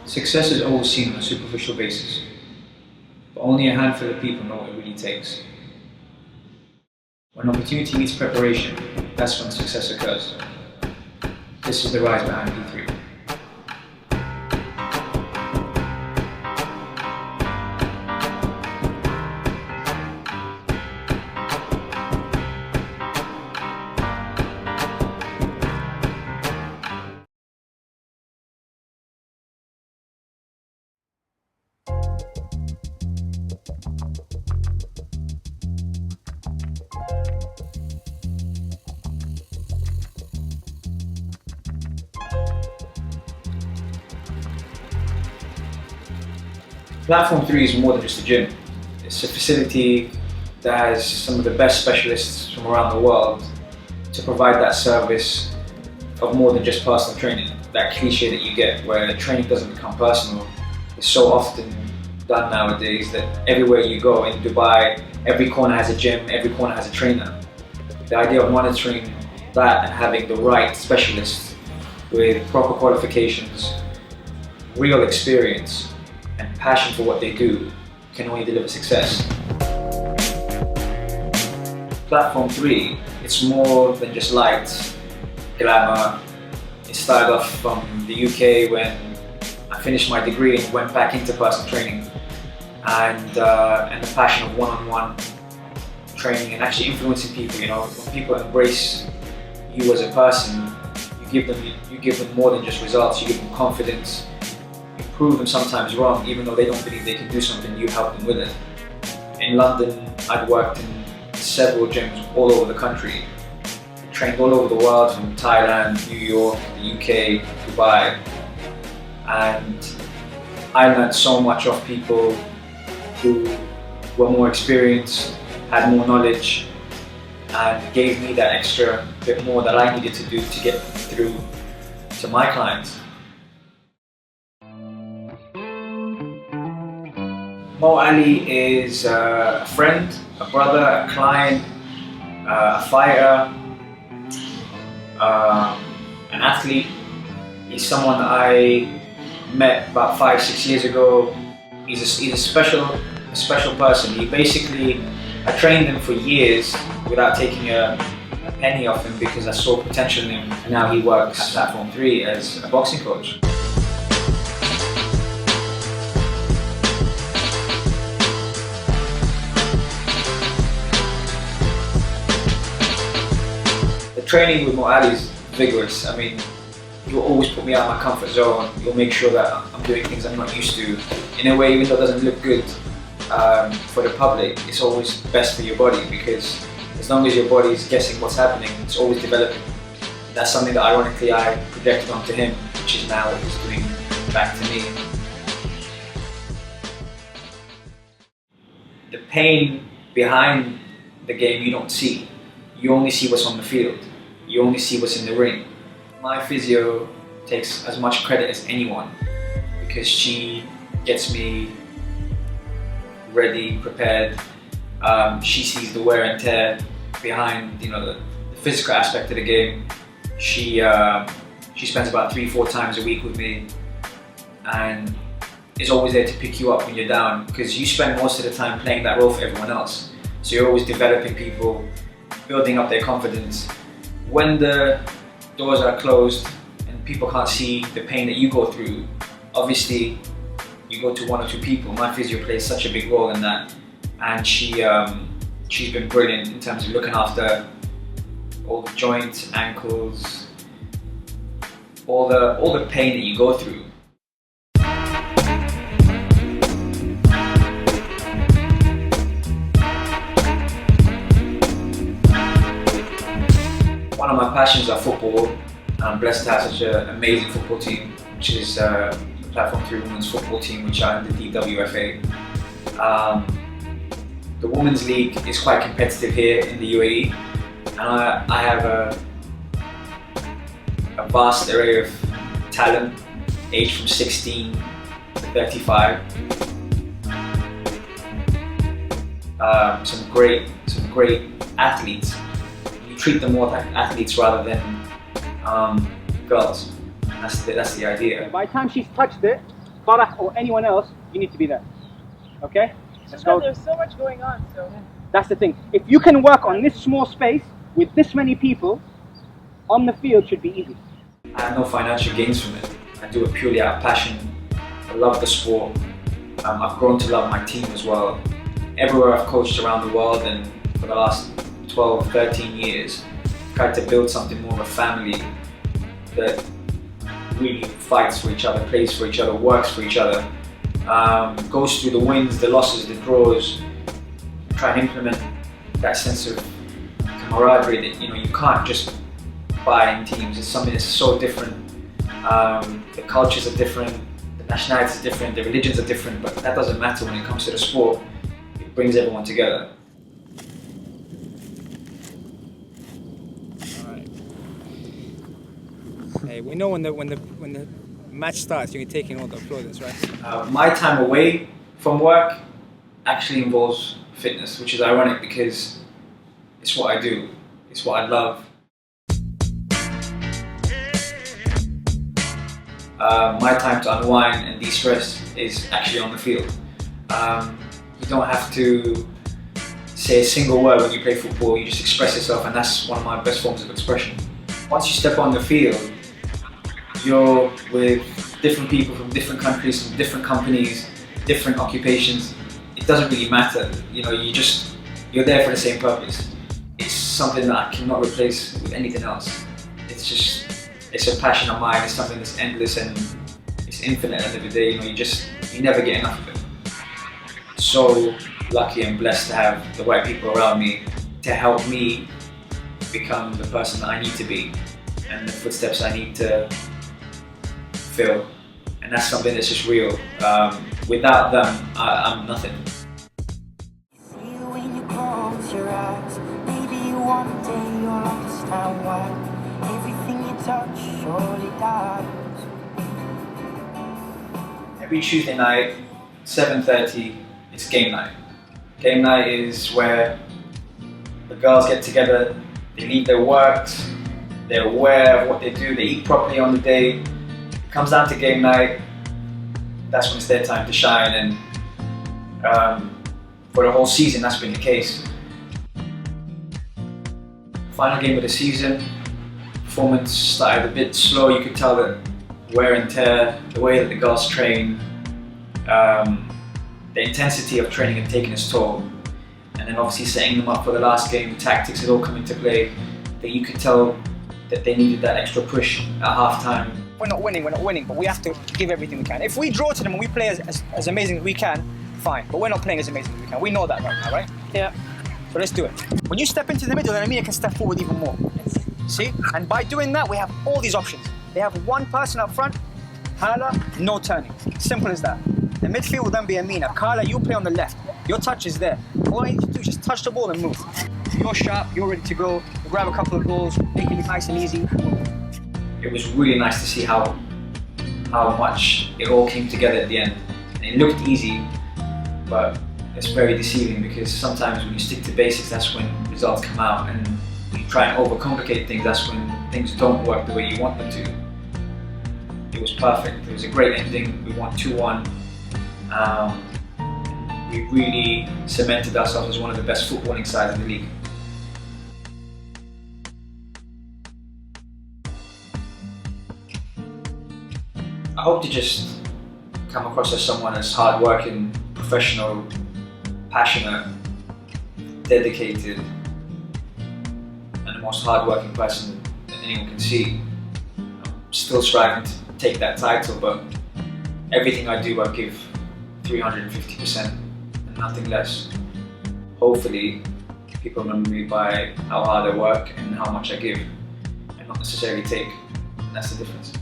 Success is always seen on a superficial basis, but only a handful of people know what it really takes. When opportunity meets preparation, that's when success occurs. This is the rise behind P3. Platform 3 is more than just a gym. It's a facility that has some of the best specialists from around the world to provide that service of more than just personal training. That cliche that you get where training doesn't become personal is so often done nowadays that everywhere you go in Dubai, every corner has a gym, every corner has a trainer. The idea of monitoring that and having the right specialists with proper qualifications, real experience, and passion for what they do can only deliver success. Platform 3, it's more than just lights, glamour. It started off from the UK when I finished my degree and went back into personal training, and the passion of one-on-one training and actually influencing people. You know, when people embrace you as a person, you give them more than just results. You give them confidence. Prove them sometimes wrong, even though they don't believe they can do something, you help them with it. In London, I'd worked in several gyms all over the country. Trained all over the world, from Thailand, New York, the UK, Dubai. And I learned so much of people who were more experienced, had more knowledge, and gave me that extra bit more that I needed to do to get through to my clients. Mo Ali is a friend, a brother, a client, a fighter, an athlete. He's someone I met about 5-6 years ago. He's a special person. I trained him for years without taking a penny off him because I saw potential in him. And now he works at Platform 3 as a boxing coach. Training with Mo Ali is vigorous. I mean, he'll always put me out of my comfort zone. He'll make sure that I'm doing things I'm not used to in a way, even though it doesn't look good for the public. It's always best for your body, because as long as your body is guessing what's happening, it's always developing. That's something that ironically I projected onto him, which is now what he's doing back to me. The pain behind the game you don't see. You only see what's on the field. You only see what's in the ring. My physio takes as much credit as anyone because she gets me ready, prepared. She sees the wear and tear behind, the physical aspect of the game. She spends about 3-4 times a week with me and is always there to pick you up when you're down, because you spend most of the time playing that role for everyone else. So you're always developing people, building up their confidence. When the doors are closed and people can't see the pain that you go through, obviously you go to 1 or 2 people. My physio plays such a big role in that, and she's been brilliant in terms of looking after all the joints, ankles, all the pain that you go through. One of my passions are football. I'm blessed to have such an amazing football team, which is the Platform 3 Women's Football Team, which are in the DWFA. The Women's League is quite competitive here in the UAE, and I have a vast array of talent, aged from 16 to 35. Some great athletes. You treat them more like athletes rather than girls. That's the idea. By the time she's touched it, Farah or anyone else, you need to be there. Okay? Let's go. There's so much going on, so. That's the thing. If you can work on this small space with this many people, on the field should be easy. I have no financial gains from it. I do it purely out of passion. I love the sport. I've grown to love my team as well. Everywhere I've coached around the world, and for the last 12, 13 years, I've tried to build something more of a family that really fights for each other, plays for each other, works for each other, goes through the wins, the losses, the draws, try and implement that sense of camaraderie that you can't just buy in teams. It's something that's so different. The cultures are different, the nationalities are different, the religions are different, but that doesn't matter when it comes to the sport. It brings everyone together. Hey, we know when the match starts, you're taking all the applause, right? My time away from work actually involves fitness, which is ironic because it's what I do, it's what I love. My time to unwind and de-stress is actually on the field. You don't have to say a single word when you play football, you just express yourself, and that's one of my best forms of expression. Once you step on the field, you're with different people from different countries, from different companies, different occupations. It doesn't really matter. You're there for the same purpose. It's something that I cannot replace with anything else. It's a passion of mine. It's something that's endless and it's infinite at the end of the day. You never get enough of it. So lucky and blessed to have the right people around me to help me become the person that I need to be and the footsteps I need to fill. And that's something that's just real. Without them, I'm nothing. See when you close your eyes, maybe one day you'll understand why everything you touch surely dies. Every Tuesday night, 7:30, it's game night. Game night is where the girls get together, they leave their works, they're aware of what they do, they eat properly on the day. It comes down to game night, that's when it's their time to shine, and for the whole season that's been the case. Final game of the season, performance started a bit slow. You could tell that wear and tear, the way that the girls train, the intensity of training had taken its toll. And then obviously setting them up for the last game, tactics had all come into play, that you could tell that they needed that extra push at half-time. We're not winning, but we have to give everything we can. If we draw to them and we play as amazing as we can, fine. But we're not playing as amazing as we can. We know that right now, right? Yeah. So let's do it. When you step into the middle, then Amina can step forward even more. See? And by doing that, we have all these options. They have one person up front, Hala, no turning. Simple as that. The midfield will then be Amina. Carla, you play on the left. Your touch is there. All you need to do is just touch the ball and move. You're sharp, you're ready to go. You grab a couple of goals, make it nice and easy. It was really nice to see how much it all came together at the end. And it looked easy, but it's very deceiving because sometimes when you stick to basics, that's when results come out. And when you try and overcomplicate things, that's when things don't work the way you want them to. It was perfect. It was a great ending. We won 2-1. We really cemented ourselves as one of the best footballing sides in the league. I hope to just come across as someone as hard-working, professional, passionate, dedicated, and the most hard-working person that anyone can see. I'm still striving to take that title, but everything I do, I give 350% and nothing less. Hopefully, people remember me by how hard I work and how much I give, and not necessarily take. And that's the difference.